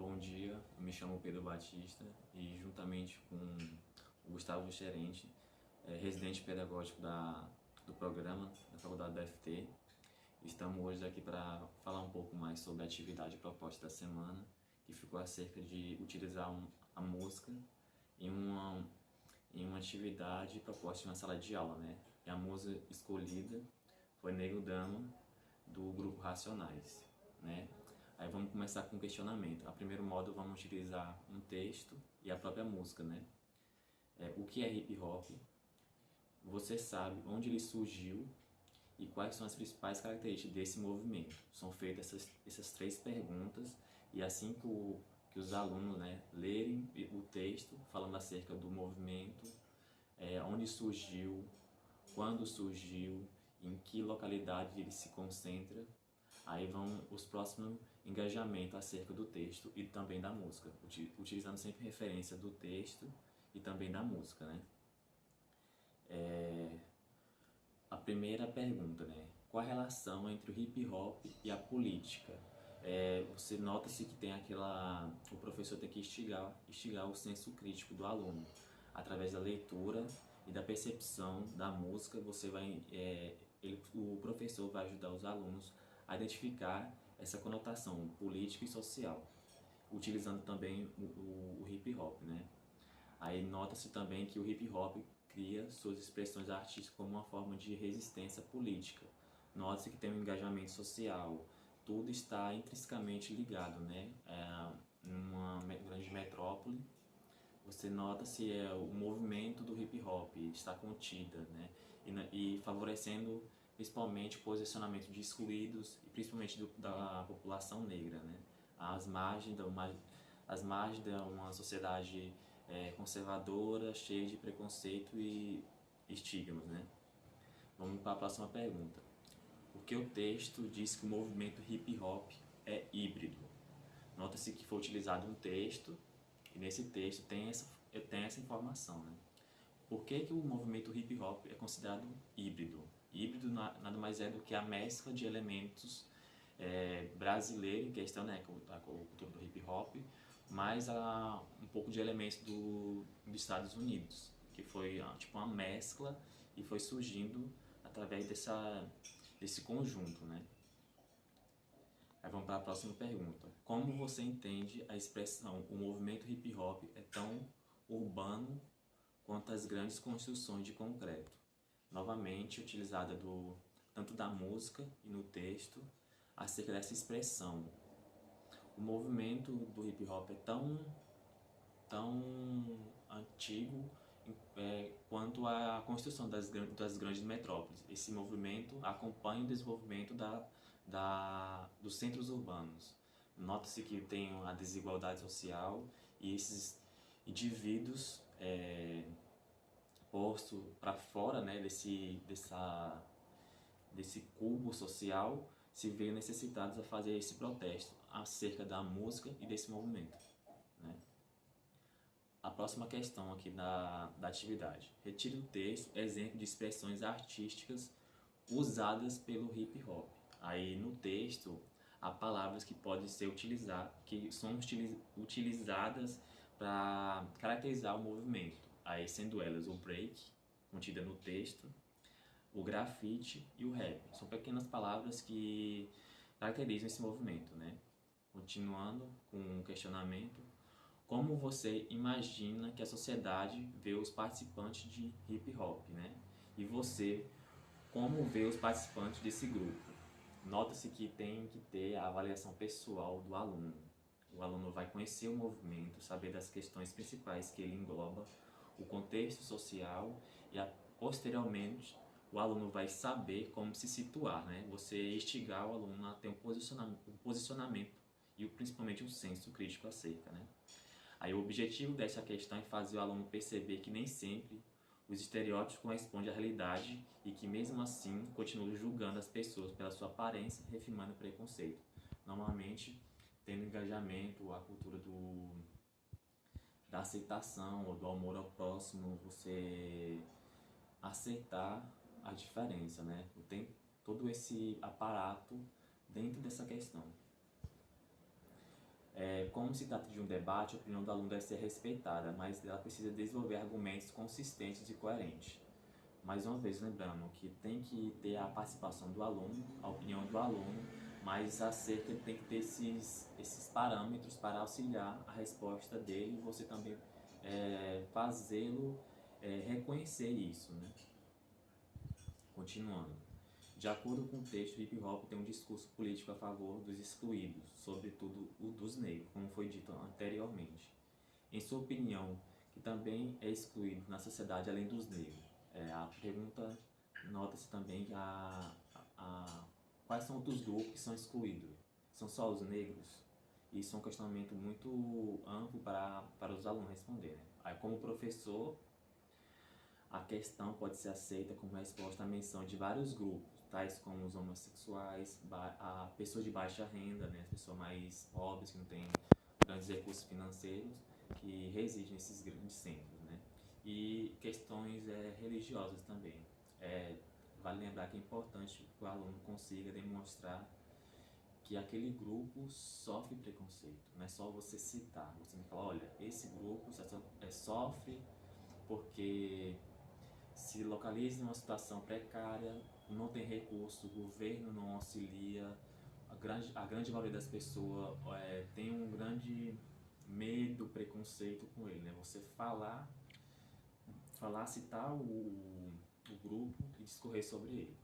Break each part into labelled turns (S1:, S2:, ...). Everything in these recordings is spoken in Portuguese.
S1: Bom dia, eu me chamo Pedro Batista e juntamente com o Gustavo Xerente, residente pedagógico do programa da Faculdade da FT, estamos hoje aqui para falar um pouco mais sobre a atividade proposta da semana, que ficou acerca de utilizar a música em uma atividade proposta em uma sala de aula, né? E a música escolhida foi Negro Dama, do grupo Racionais, né? Aí vamos começar com o questionamento. A primeiro modo vamos utilizar um texto e a própria música, né? O que é hip hop? Você sabe onde ele surgiu e quais são as principais características desse movimento? São feitas essas três perguntas e assim que os alunos, né, lerem o texto falando acerca do movimento, onde surgiu, quando surgiu, em que localidade ele se concentra. Aí vão os próximos engajamentos acerca do texto e também da música, utilizando sempre referência do texto e também da música, né? A primeira pergunta, né? Qual a relação entre o hip hop e a política? Você nota-se que tem o professor tem que instigar o senso crítico do aluno através da leitura e da percepção da música. O professor vai ajudar os alunos a identificar essa conotação política e social, utilizando também o hip hop, né? Aí nota-se também que o hip hop cria suas expressões artísticas como uma forma de resistência política. Nota-se que tem um engajamento social, tudo está intrinsecamente ligado, né? Numa grande metrópole, você nota se o movimento do hip hop está contida, né? E favorecendo principalmente o posicionamento de excluídos e principalmente da população negra, né? As margens de uma sociedade conservadora, cheia de preconceito e estigmas, né? Vamos para a próxima pergunta. Por que o texto diz que o movimento hip hop é híbrido? Nota-se que foi utilizado um texto e nesse texto tem essa informação, né? Por que o movimento hip hop é considerado híbrido? Híbrido nada mais é do que a mescla de elementos brasileiros, em questão, né, a cultura do hip hop, mais um pouco de elementos dos Estados Unidos, que foi tipo uma mescla e foi surgindo através desse conjunto, né? Aí vamos para a próxima pergunta. Como você entende a expressão o movimento hip hop é tão urbano quanto as grandes construções de concreto? Novamente utilizada tanto da música e no texto acerca dessa expressão. O movimento do hip hop é tão antigo quanto a construção das grandes metrópoles. Esse movimento acompanha o desenvolvimento dos centros urbanos. Nota-se que tem a desigualdade social e esses indivíduos postos para fora, né, desse cubo social, se veem necessitados a fazer esse protesto acerca da música e desse movimento, né? A próxima questão aqui da atividade. Retire do texto exemplo de expressões artísticas usadas pelo hip hop. Aí no texto há palavras que podem ser que são utilizadas para caracterizar o movimento. Aí sendo elas o break, contida no texto, o grafite e o rap. São pequenas palavras que caracterizam esse movimento, né? Continuando com o questionamento. Como você imagina que a sociedade vê os participantes de hip hop, né? E você, como vê os participantes desse grupo? Nota-se que tem que ter a avaliação pessoal do aluno. O aluno vai conhecer o movimento, saber das questões principais que ele engloba, o contexto social e, posteriormente, o aluno vai saber como se situar, né? Você instigar o aluno a ter um posicionamento e principalmente um senso crítico acerca, né? Aí o objetivo dessa questão é fazer o aluno perceber que nem sempre os estereótipos correspondem à realidade e que mesmo assim continuam julgando as pessoas pela sua aparência, reafirmando o preconceito. Normalmente, tendo engajamento, a cultura da aceitação ou do amor ao próximo, você aceitar a diferença, né? Tem todo esse aparato dentro dessa questão. Como se trata de um debate, a opinião do aluno deve ser respeitada, mas ela precisa desenvolver argumentos consistentes e coerentes. Mais uma vez, lembrando que tem que ter a participação do aluno, a opinião do aluno, mas acerca tem que ter esses parâmetros para auxiliar a resposta dele e você também fazê-lo reconhecer isso, né? Continuando. De acordo com o texto, o hip hop tem um discurso político a favor dos excluídos, sobretudo o dos negros, como foi dito anteriormente. Em sua opinião, que também é excluído na sociedade além dos negros, a pergunta nota-se também quais são outros grupos que são excluídos? São só os negros? Isso é um questionamento muito amplo para os alunos responderem. Aí, como professor, a questão pode ser aceita como resposta à menção de vários grupos, tais como os homossexuais, a pessoas de baixa renda, né, as pessoas mais pobres, que não têm grandes recursos financeiros, que residem nesses grandes centros, né? E questões religiosas também. Vale lembrar que é importante que o aluno consiga demonstrar que aquele grupo sofre preconceito. Não é só você citar, você tem que falar, olha, esse grupo sofre porque se localiza em uma situação precária, não tem recurso, o governo não auxilia, a grande maioria das pessoas tem um grande medo, preconceito com ele, né? Você citar o grupo e discorrer sobre ele.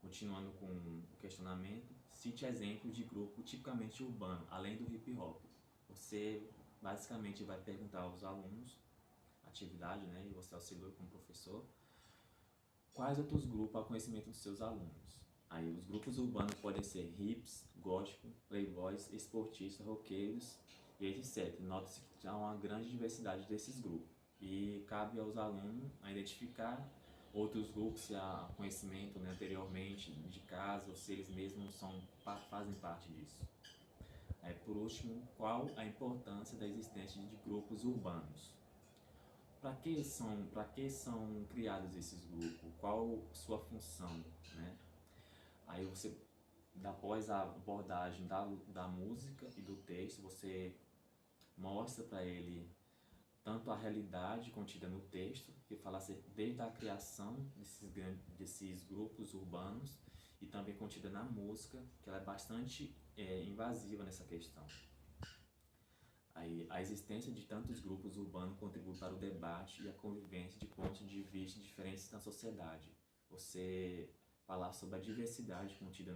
S1: Continuando com o questionamento, cite exemplos de grupo tipicamente urbano, além do hip hop. Você basicamente vai perguntar aos alunos atividade, né, e você auxilia como professor, quais outros grupos há conhecimento dos seus alunos. Aí os grupos urbanos podem ser hips, gospel, playboys, esportistas, roqueiros e etc. Nota-se que há uma grande diversidade desses grupos e cabe aos alunos a identificar outros grupos se há conhecimento, né, anteriormente de casa ou se eles mesmos fazem parte disso. Aí, por último, qual a importância da existência de grupos urbanos? Para que são criados esses grupos? Qual sua função, né? Aí você, após a abordagem da música e do texto, você mostra para ele tanto a realidade contida no texto, que fala desde a criação desses grupos urbanos, e também contida na música, que ela é bastante invasiva nessa questão. Aí, a existência de tantos grupos urbanos contribui para o debate e a convivência de pontos de vista diferentes na sociedade. Você falar sobre a diversidade contida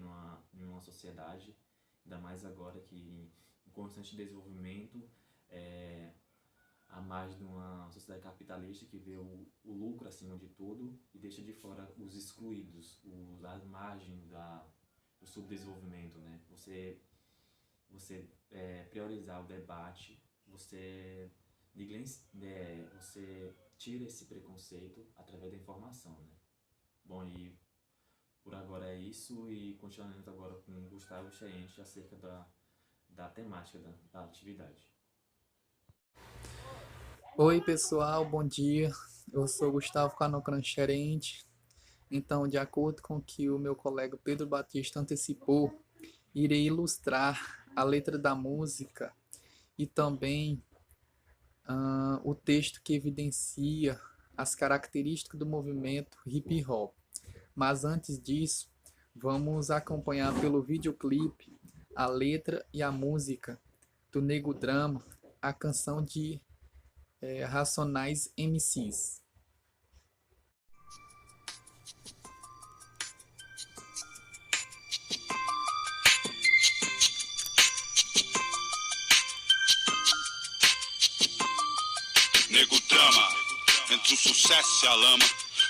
S1: em uma sociedade, ainda mais agora que em constante desenvolvimento, à margem de uma sociedade capitalista que vê o lucro acima de tudo e deixa de fora os excluídos, as margens do subdesenvolvimento, né? Você priorizar o debate, você tira esse preconceito através da informação, né? Bom, e por agora é isso, e continuando agora com o Gustavo Cheyente acerca da temática da atividade.
S2: Oi pessoal, bom dia. Eu sou Gustavo Canocran Xerente. Então, de acordo com o que o meu colega Pedro Batista antecipou, irei ilustrar a letra da música e também o texto que evidencia as características do movimento hip hop. Mas antes disso, vamos acompanhar pelo videoclipe a letra e a música do Nego Drama, a canção de Racionais MCs.
S3: Nego Drama, entre o sucesso e a lama,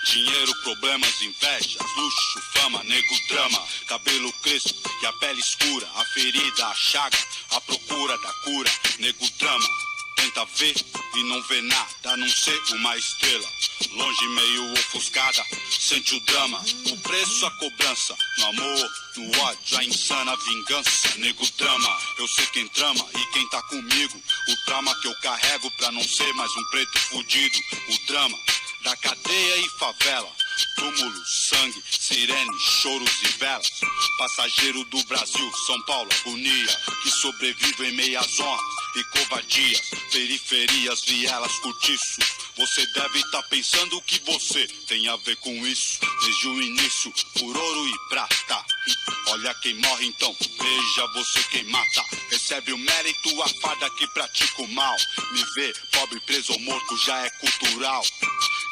S3: dinheiro, problemas, invejas, luxo, fama. Nego Drama, cabelo crespo e a pele escura, a ferida, a chaga, a procura da cura. Nego Drama, tenta ver e não vê nada, a não ser uma estrela, longe meio ofuscada, sente o drama, o preço, a cobrança, no amor, no ódio, a insana vingança. Nego Drama, eu sei quem trama e quem tá comigo, o trauma que eu carrego pra não ser mais um preto fudido, o drama da cadeia e favela, túmulos, sangue, sirenes, choros e velas. Passageiro do Brasil, São Paulo, agonia, que sobrevive em meias honras e covardias, periferias, vielas, cortiços. Você deve estar pensando que você tem a ver com isso. Desde o início, por ouro e prata. Olha quem morre então, veja você quem mata. Recebe o mérito, a farda que pratica o mal. Me ver pobre, preso ou morto já é cultural.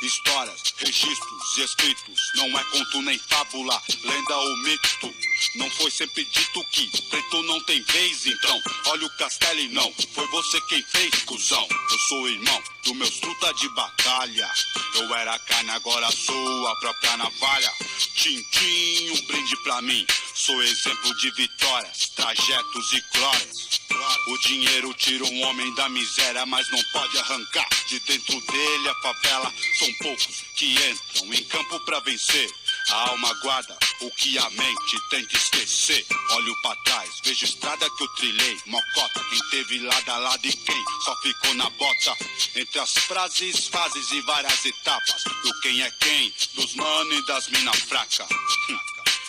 S3: Histórias, registros e escritos, não é conto nem fábula, lenda ou mito. Não foi sempre dito que preto não tem vez, então olha o castelo e não foi você quem fez, cuzão. Eu sou irmão dos meus truta de batalha. Eu era carne, agora sou a própria navalha. Tintim, um brinde pra mim. Sou exemplo de vitórias, trajetos e glórias. O dinheiro tira um homem da miséria, mas não pode arrancar de dentro dele a favela. São poucos que entram em campo pra vencer. A alma guarda o que a mente tenta esquecer. Olho pra trás, vejo estrada que eu trilhei. Mocota, quem teve lado a lado e quem só ficou na bota. Entre as frases, fases e várias etapas do quem é quem, dos mano e das mina fraca.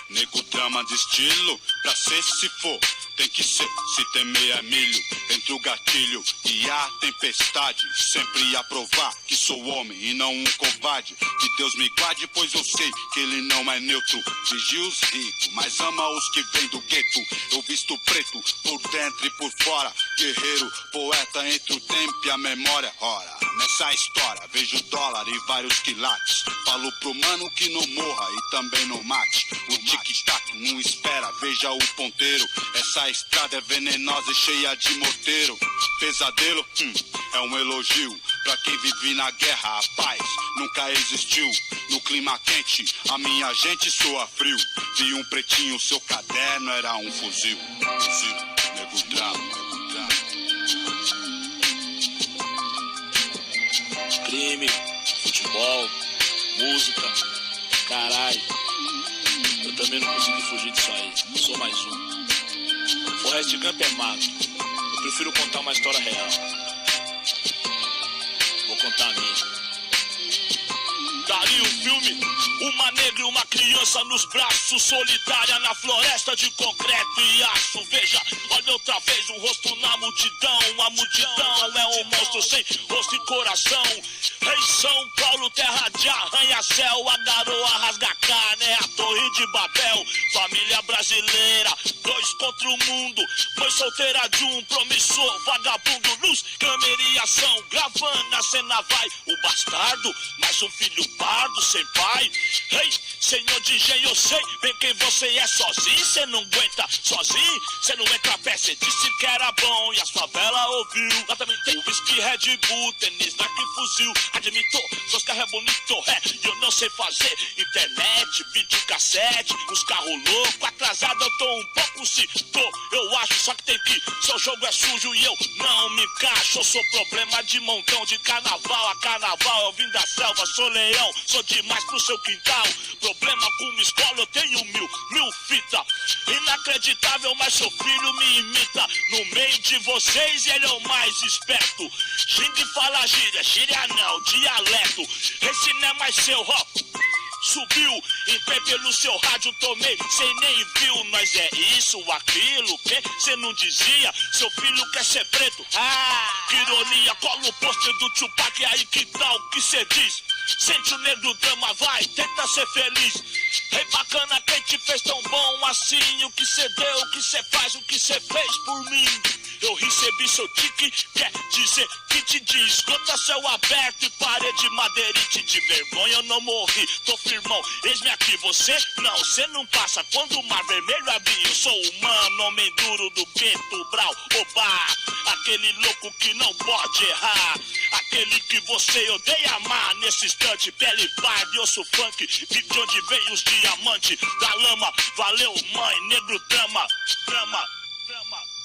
S3: Nego drama de estilo, pra ser se for, tem que ser, se temer é milho. Entre o gatilho e a tempestade, sempre a provar que sou homem e não um covarde. Que Deus me guarde, pois eu sei que ele não é neutro. Vigia os ricos, mas ama os que vêm do gueto. Eu visto preto, por dentro e por fora. Guerreiro, poeta entre o tempo e a memória. Ora, nessa história vejo dólar e vários quilates. Falo pro mano que não morra e também não mate. O tic-tac não espera, veja o ponteiro. Essa estrada é venenosa e cheia de morteiro. Pesadelo, é um elogio pra quem vive na guerra. A paz nunca existiu. No clima quente, a minha gente soa frio. Vi um pretinho, seu caderno era um fuzil. Fuzil, nego drama.
S4: Crime, futebol, música, caralho. Eu também não consegui fugir disso aí. Sou mais um. Forrest Gump é mato. Eu prefiro contar uma história real. Vou contar a minha. Daria o filme, uma negra e uma criança nos braços, solitária na floresta de concreto e aço. Veja, olha outra vez um rosto na multidão. A multidão é um monstro sem rosto e coração. Em São Paulo, terra de arranha-céu, a garoa rasga carne, é a torre de Babel. Família brasileira, 2 contra o mundo. Mãe solteira de um promissor, vagabundo. Luz, câmera e ação, gravando a cena vai. O bastardo, mais um filho pardo, sem pai. Ei, senhor de engenho, eu sei bem quem você é. Sozinho, cê não aguenta, sozinho, cê não entra a pé. Cê disse que era bom e as favelas ouviu. Lá também tem whisky, Red Bull, tênis, Nike, fuzil. Admitou, seus carros é bonito, e eu não sei fazer internet, videocassete, os carros loucos, atrasado eu tô um pouco, se tô, eu acho, só que tem que, seu jogo é sujo e eu não me encaixo, eu sou problema de montão, de carnaval a carnaval, eu vim da selva, sou leão, sou demais pro seu quintal, problema com uma escola, eu tenho mil fita, inacreditável, mas seu filho me imita, no meio de vocês ele é o mais esperto, xingue fala gíria não, dialeto, esse não é mais seu rock. Subiu em pé pelo seu rádio, tomei, cê nem viu. Nós é isso, aquilo, que cê não dizia. Seu filho quer ser preto. Que ironia, cola o pôster do Tupac. E aí que tal o que cê diz? Sente o negro drama, vai, tenta ser feliz. Ei, bacana, quem te fez tão bom assim? O que cê deu, o que cê faz, o que cê fez por mim? Eu recebi seu tique, quer dizer que te diz. Contra céu aberto e parede madeirite. De vergonha eu não morri, tô firmão, eis-me aqui. Você não, cê não passa quando o mar vermelho abrir. Eu sou humano, homem duro do gueto, brau, oba. Aquele louco que não pode errar. Aquele que você odeia amar. Nesse instante, pele parda, osso funk. Vi de onde vem os diamantes da lama. Valeu mãe, negro drama, drama, drama.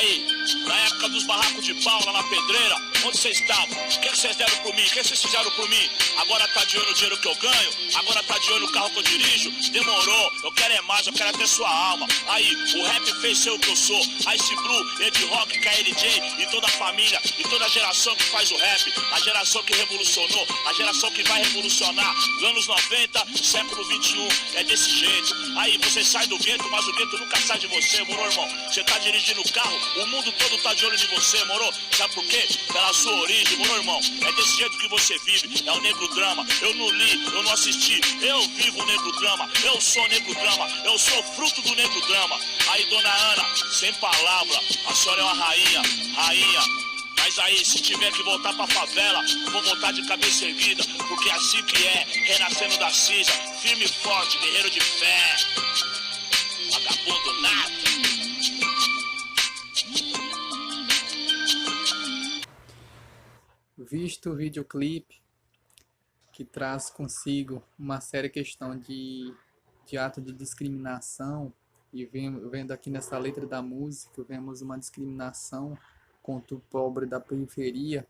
S4: Aí, na época dos barracos de pau lá na pedreira, onde vocês estavam? O que vocês deram por mim? O que vocês fizeram por mim? Agora tá de olho no dinheiro que eu ganho? Agora tá de olho no carro que eu dirijo? Demorou, eu quero é mais, eu quero até sua alma. Aí, o rap fez ser o que eu sou. Ice Blue, Ed Rock, KLJ e toda a família, e toda a geração que faz o rap, a geração que revolucionou, a geração que vai revolucionar. Anos 90, século 21, é desse jeito. Aí, você sai do gueto, mas o gueto nunca sai de você, moro, irmão? Você tá dirigindo o carro, o mundo todo tá de olho em você, moro? Sabe por quê? Pela sua origem, moro, irmão? É desse jeito que você vive, é o negro drama. Eu não li, eu não assisti, eu vivo o negro drama. Eu sou negro drama, eu sou fruto do negro drama. Aí, dona Ana, sem palavra, a senhora é uma rainha, rainha. Mas aí, se tiver que voltar pra favela, vou voltar de cabeça erguida, porque é assim que é, renascendo da cinza, firme e forte, guerreiro de fé. Vagabundo nada.
S2: Visto o videoclipe que traz consigo uma séria questão de ato de discriminação, e vendo aqui nessa letra da música, vemos uma discriminação contra o pobre da periferia,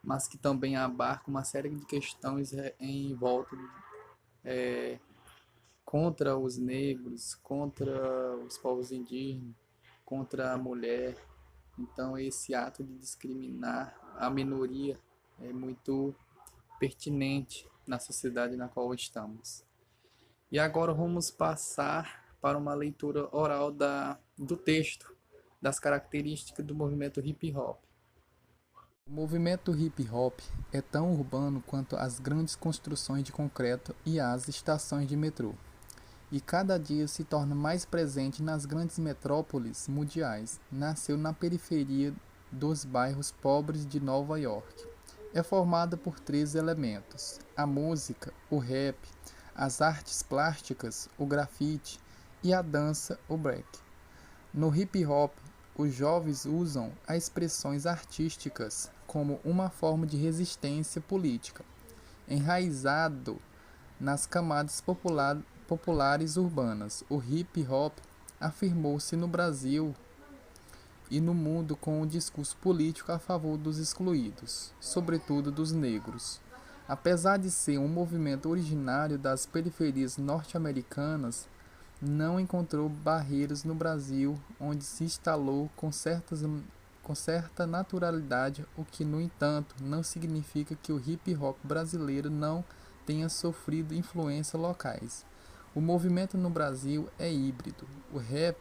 S2: mas que também abarca uma série de questões em volta contra os negros, contra os povos indígenas, contra a mulher. Então esse ato de discriminar a minoria é muito pertinente na sociedade na qual estamos. E agora vamos passar para uma leitura oral do texto, das características do movimento hip hop. O movimento hip hop é tão urbano quanto as grandes construções de concreto e as estações de metrô, e cada dia se torna mais presente nas grandes metrópoles mundiais. Nasceu na periferia dos bairros pobres de Nova York. É formada por 3 elementos: a música, o rap, as artes plásticas, o grafite, e a dança, o break. No hip hop, os jovens usam as expressões artísticas como uma forma de resistência política, enraizado nas camadas populares urbanas. O hip hop afirmou-se no Brasil e no mundo com um discurso político a favor dos excluídos, sobretudo dos negros. Apesar de ser um movimento originário das periferias norte-americanas, não encontrou barreiras no Brasil, onde se instalou com certa naturalidade, o que, no entanto, não significa que o hip hop brasileiro não tenha sofrido influências locais. O movimento no Brasil é híbrido. O rap,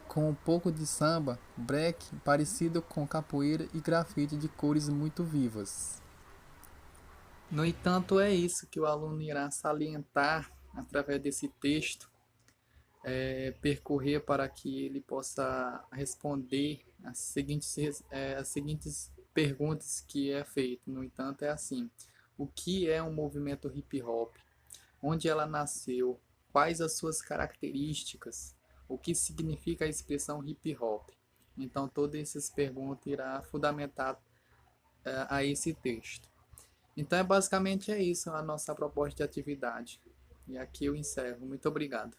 S2: com um pouco de samba, break, parecido com capoeira e grafite de cores muito vivas. No entanto, é isso que o aluno irá salientar através desse texto, percorrer para que ele possa responder as seguintes perguntas que é feito. No entanto, é assim: o que é um movimento hip hop? Onde ela nasceu? Quais as suas características? O que significa a expressão hip hop? Então, todas essas perguntas irá fundamentar a esse texto. Então, basicamente é isso a nossa proposta de atividade. E aqui eu encerro. Muito obrigado.